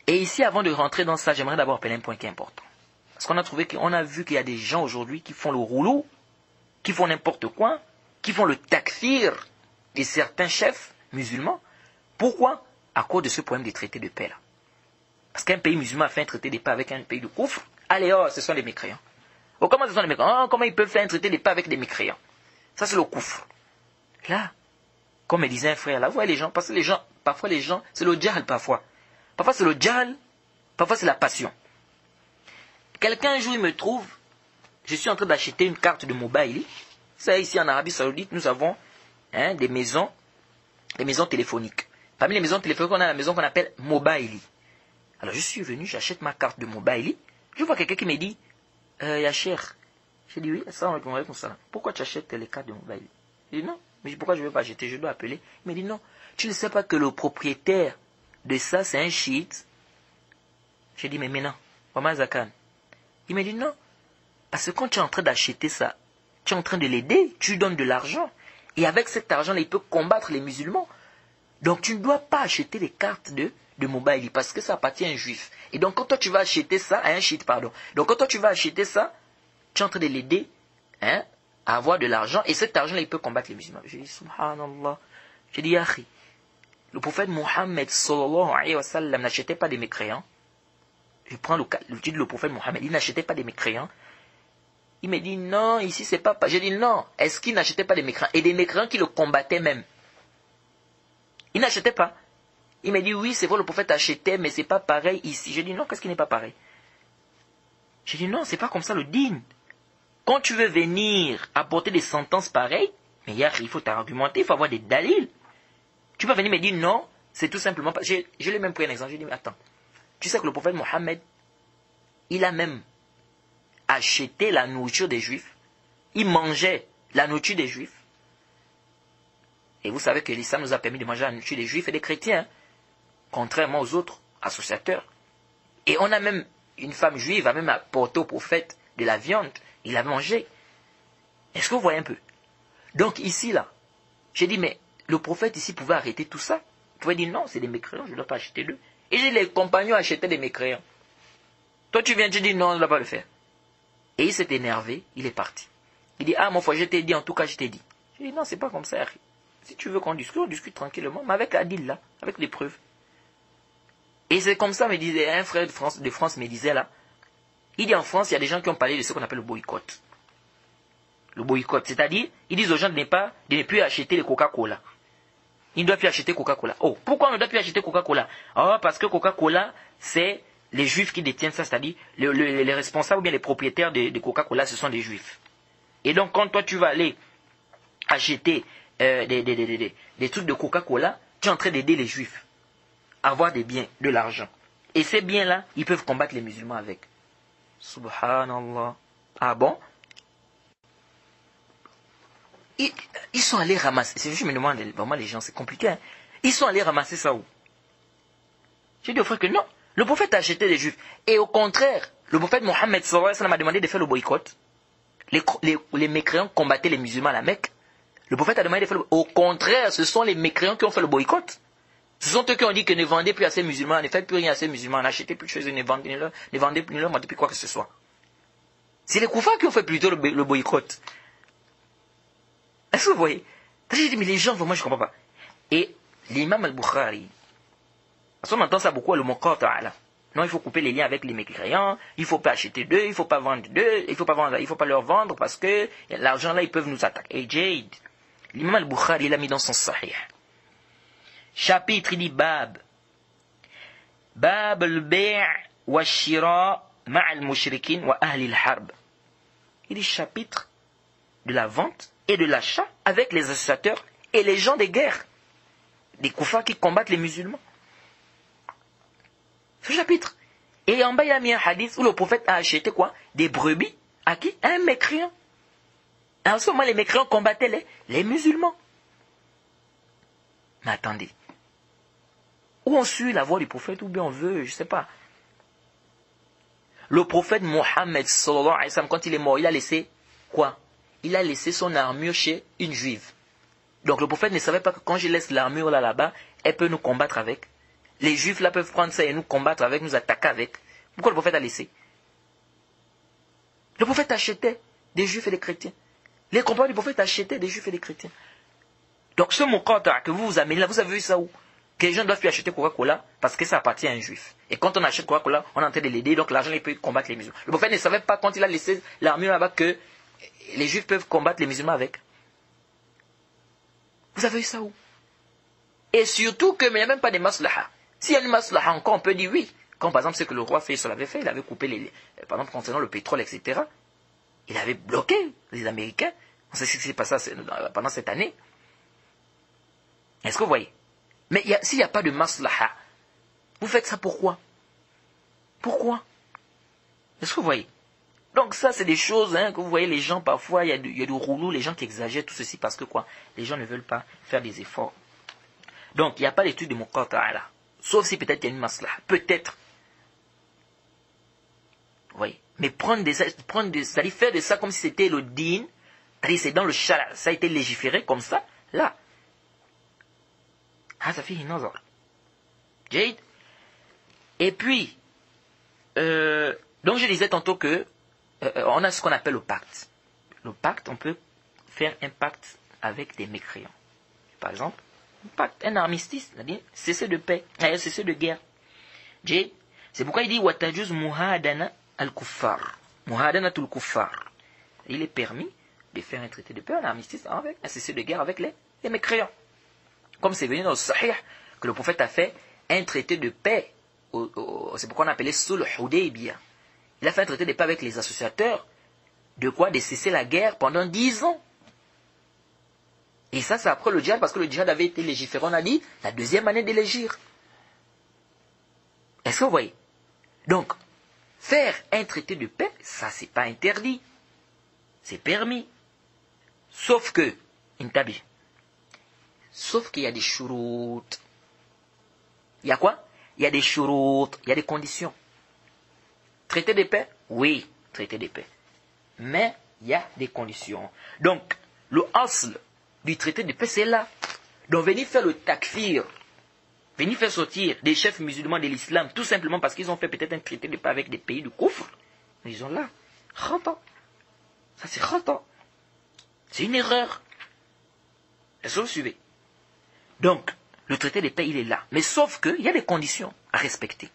Et ici, avant de rentrer dans ça, j'aimerais d'abord appeler un point qui est important. Parce qu'on a vu qu'il y a des gens aujourd'hui qui font le rouleau, qui font n'importe quoi, qui font le takfir de certains chefs musulmans. Pourquoi? À cause de ce problème des traités de paix là. Parce qu'un pays musulman a fait un traité de paix avec un pays de koufr. Allez, oh, ce sont les mécréants. Oh, comment ce sont les mécréants? Oh, comment ils peuvent faire un traité de paix avec des mécréants? Ça, c'est le koufr. Là, comme me disait un frère, là, vous voyez les gens, parce que les gens, parfois les gens, c'est le djahal parfois. Parfois c'est le djahal, parfois c'est la passion. Quelqu'un un jour il me trouve, je suis en train d'acheter une carte de mobile. Ça ici en Arabie Saoudite, nous avons des maisons téléphoniques. Parmi les maisons téléphoniques, on a la maison qu'on appelle mobile. Alors je suis venu, j'achète ma carte de mobile. Je vois quelqu'un qui me dit, Yacher. J'ai dit oui, ça on répondrait comme ça. Pourquoi tu achètes les cartes de mobile? Il dit non, mais pourquoi je ne veux pas acheter? Je dois appeler. Il me dit non, tu ne sais pas que le propriétaire de ça c'est un chiite. J'ai dit mais maintenant, Omar Zakan. Il me dit non, parce que quand tu es en train d'acheter ça, tu es en train de l'aider, tu lui donnes de l'argent. Et avec cet argent-là, il peut combattre les musulmans. Donc tu ne dois pas acheter les cartes de mobile parce que ça appartient à un juif. Et donc quand toi tu vas acheter ça, à un chiite, pardon. Donc quand toi tu vas acheter ça, tu es en train de l'aider à avoir de l'argent. Et cet argent-là, il peut combattre les musulmans. J'ai dit, subhanallah. J'ai dit, Yahi, le prophète Mohammed sallallahu alayhi wa sallam n'achetait pas des mécréants. Je prends le titre du prophète Mohammed, il n'achetait pas des mécréants. Il me dit, non, ici c'est pas... J'ai dit, non, est-ce qu'il n'achetait pas des mécréants? Et des mécréants qui le combattaient même. Il n'achetait pas. Il me dit, oui, c'est vrai, le prophète achetait, mais c'est pas pareil ici. J'ai dit, non, qu'est-ce qui n'est pas pareil? J'ai dit, non, c'est pas comme ça le dîn. Quand tu veux venir apporter des sentences pareilles, mais il faut t'argumenter, il faut avoir des dalils. Tu vas venir me dire, non, c'est tout simplement pas... Je l'ai même pris un exemple, j'ai dit, mais attends. Tu sais que le prophète Mohammed, il a même acheté la nourriture des Juifs. Il mangeait la nourriture des Juifs. Et vous savez que l'islam nous a permis de manger la nourriture des Juifs et des chrétiens, contrairement aux autres associateurs. Et on a même, une femme juive a même apporté au prophète de la viande. Il a mangé. Est-ce que vous voyez un peu? Donc ici, là, j'ai dit, mais le prophète ici pouvait arrêter tout ça. Il pouvait dire, non, c'est des mécréants, je ne dois pas acheter d'eux. Et j'ai les compagnons achetaient des mécréants. Toi, tu viens, tu dis, non, on ne doit pas le faire. Et il s'est énervé, il est parti. Il dit, ah, mon frère, je t'ai dit, en tout cas, je t'ai dit. J'ai dit, non, c'est pas comme ça. Si tu veux qu'on discute, on discute tranquillement, mais avec Adil, là, avec les preuves. Et c'est comme ça, me disait, un frère de France me disait, là, il dit, en France, il y a des gens qui ont parlé de ce qu'on appelle le boycott. Le boycott, c'est-à-dire, ils disent aux gens de ne plus acheter les Coca-Cola. Ils ne doivent plus acheter Coca-Cola. Oh, pourquoi on ne doit plus acheter Coca-Cola? Oh, parce que Coca-Cola, c'est les juifs qui détiennent ça, c'est-à-dire les responsables ou bien les propriétaires de Coca-Cola, ce sont des juifs. Et donc, quand toi tu vas aller acheter des trucs de Coca-Cola, tu es en train d'aider les juifs à avoir des biens, de l'argent. Et ces biens-là, ils peuvent combattre les musulmans avec. Subhanallah. Ah bon? Ils sont allés ramasser. Je me demande, vraiment les gens, c'est compliqué. Hein? Ils sont allés ramasser ça où? J'ai dit au frère que non. Le prophète a acheté des juifs. Et au contraire, le prophète Mohammed sallallahu alayhi wa sallam a demandé de faire le boycott. Les mécréants combattaient les musulmans à la Mecque. Le prophète a demandé de faire le boycott. Au contraire, ce sont les mécréants qui ont fait le boycott. Ce sont eux qui ont dit que ne vendez plus à ces musulmans, ne faites plus rien à ces musulmans, n'achetez plus de choses, ne vendez plus, ne leur vendez plus quoi que ce soit. C'est les koufars qui ont fait plutôt le boycott. Est-ce que vous voyez? J'ai dit, mais les gens, vraiment, je ne comprends pas. Et l'imam al-Bukhari, parce qu'on entend ça beaucoup, le muqata'a. Non, il faut couper les liens avec les mécréants, il ne faut pas acheter d'eux, il ne faut pas vendre d'eux, il ne faut pas leur vendre parce que l'argent là, ils peuvent nous attaquer. Et Jade, l'imam al-Bukhari, il l'a mis dans son sahih. Chapitre, il dit Bab al-bay' wa shira ma'al mushrikin wa ahli al-harb. Il dit chapitre de la vente et de l'achat avec les associateurs et les gens des guerres, des koufars qui combattent les musulmans. Ce chapitre. Et en bas, il y a mis un hadith où le prophète a acheté quoi? Des brebis. À qui? À un mécréant. Et en ce moment, les mécréants combattaient les musulmans. Mais attendez. Ou on suit la voie du prophète, ou bien on veut, je ne sais pas. Le prophète Mohammed, sallallahu alayhi wa sallam, quand il est mort, il a laissé quoi? Il a laissé son armure chez une juive. Donc le prophète ne savait pas que quand je laisse l'armure là-bas, elle peut nous combattre avec. Les juifs là peuvent prendre ça et nous combattre avec, nous attaquer avec. Pourquoi le prophète a laissé? Le prophète achetait des juifs et des chrétiens. Les compagnons du prophète achetaient des juifs et des chrétiens. Donc ce muqata' que vous vous amenez là, vous avez vu ça où? Que les gens doivent plus acheter Coca-Cola parce que ça appartient à un juif. Et quand on achète Coca-Cola, on est en train de l'aider, donc l'argent il peut combattre les musulmans. Le prophète ne savait pas quand il a laissé l'armure là-bas que les juifs peuvent combattre les musulmans avec. Vous avez vu ça où? Et surtout que, mais il n'y a même pas de maslaha. S'il y a une maslaha encore, on peut dire oui. Quand par exemple ce que le roi Faisal avait fait, il avait coupé par exemple concernant le pétrole, etc. Il avait bloqué les Américains. On sait ce qui s'est passé pendant cette année. Est-ce que vous voyez? Mais s'il n'y a pas de maslaha, vous faites ça pourquoi? Pourquoi? Est-ce que vous voyez? Donc ça, c'est des choses que vous voyez, les gens, parfois, il y a du rouleau, les gens qui exagèrent tout ceci parce que quoi? Les gens ne veulent pas faire des efforts. Donc, il n'y a pas d'étude de muqata' là. Sauf si peut-être il y a une maslaha. Peut-être. Vous voyez? Mais c'est-à-dire faire de ça comme si c'était le din, c'est-à-dire c'est dans le shara, ça a été légiféré comme ça, là. Ah, ça fait une nazar. Jade. Et puis, donc je disais tantôt que on a ce qu'on appelle le pacte. Le pacte, on peut faire un pacte avec des mécréants. Par exemple, un pacte, un armistice, c'est-à-dire cesser de paix, cesser de guerre. Jade. C'est pourquoi il dit watajuz muhadana al-kuffar. Muhadana al-kuffar. Il est permis de faire un traité de paix, un armistice avec un cessez de guerre avec les mécréants. Comme c'est venu dans le Sahih que le prophète a fait un traité de paix. C'est pourquoi on appelait Sulh Hudaybiyah. Il a fait un traité de paix avec les associateurs. De quoi? De cesser la guerre pendant 10 ans. Et ça, c'est après le djihad, parce que le djihad avait été légiféré, on a dit, la deuxième année de l'égir. Est-ce que vous voyez? Donc, faire un traité de paix, ça, c'est pas interdit. C'est permis. Sauf que, intabi. Sauf qu'il y a des shurut. Il y a quoi? Il y a des shurut, il y a des conditions. Traité de paix? Oui, traité de paix. Mais il y a des conditions. Donc, le asl du traité de paix, c'est là. Donc, venir faire le takfir, venir faire sortir des chefs musulmans de l'islam, tout simplement parce qu'ils ont fait peut-être un traité de paix avec des pays du koufr, ils ont là. Khata. Ça, c'est khata. C'est une erreur. Est-ce que vous suivez? Donc, le traité de paix, il est là. Mais sauf qu'il y a des conditions à respecter.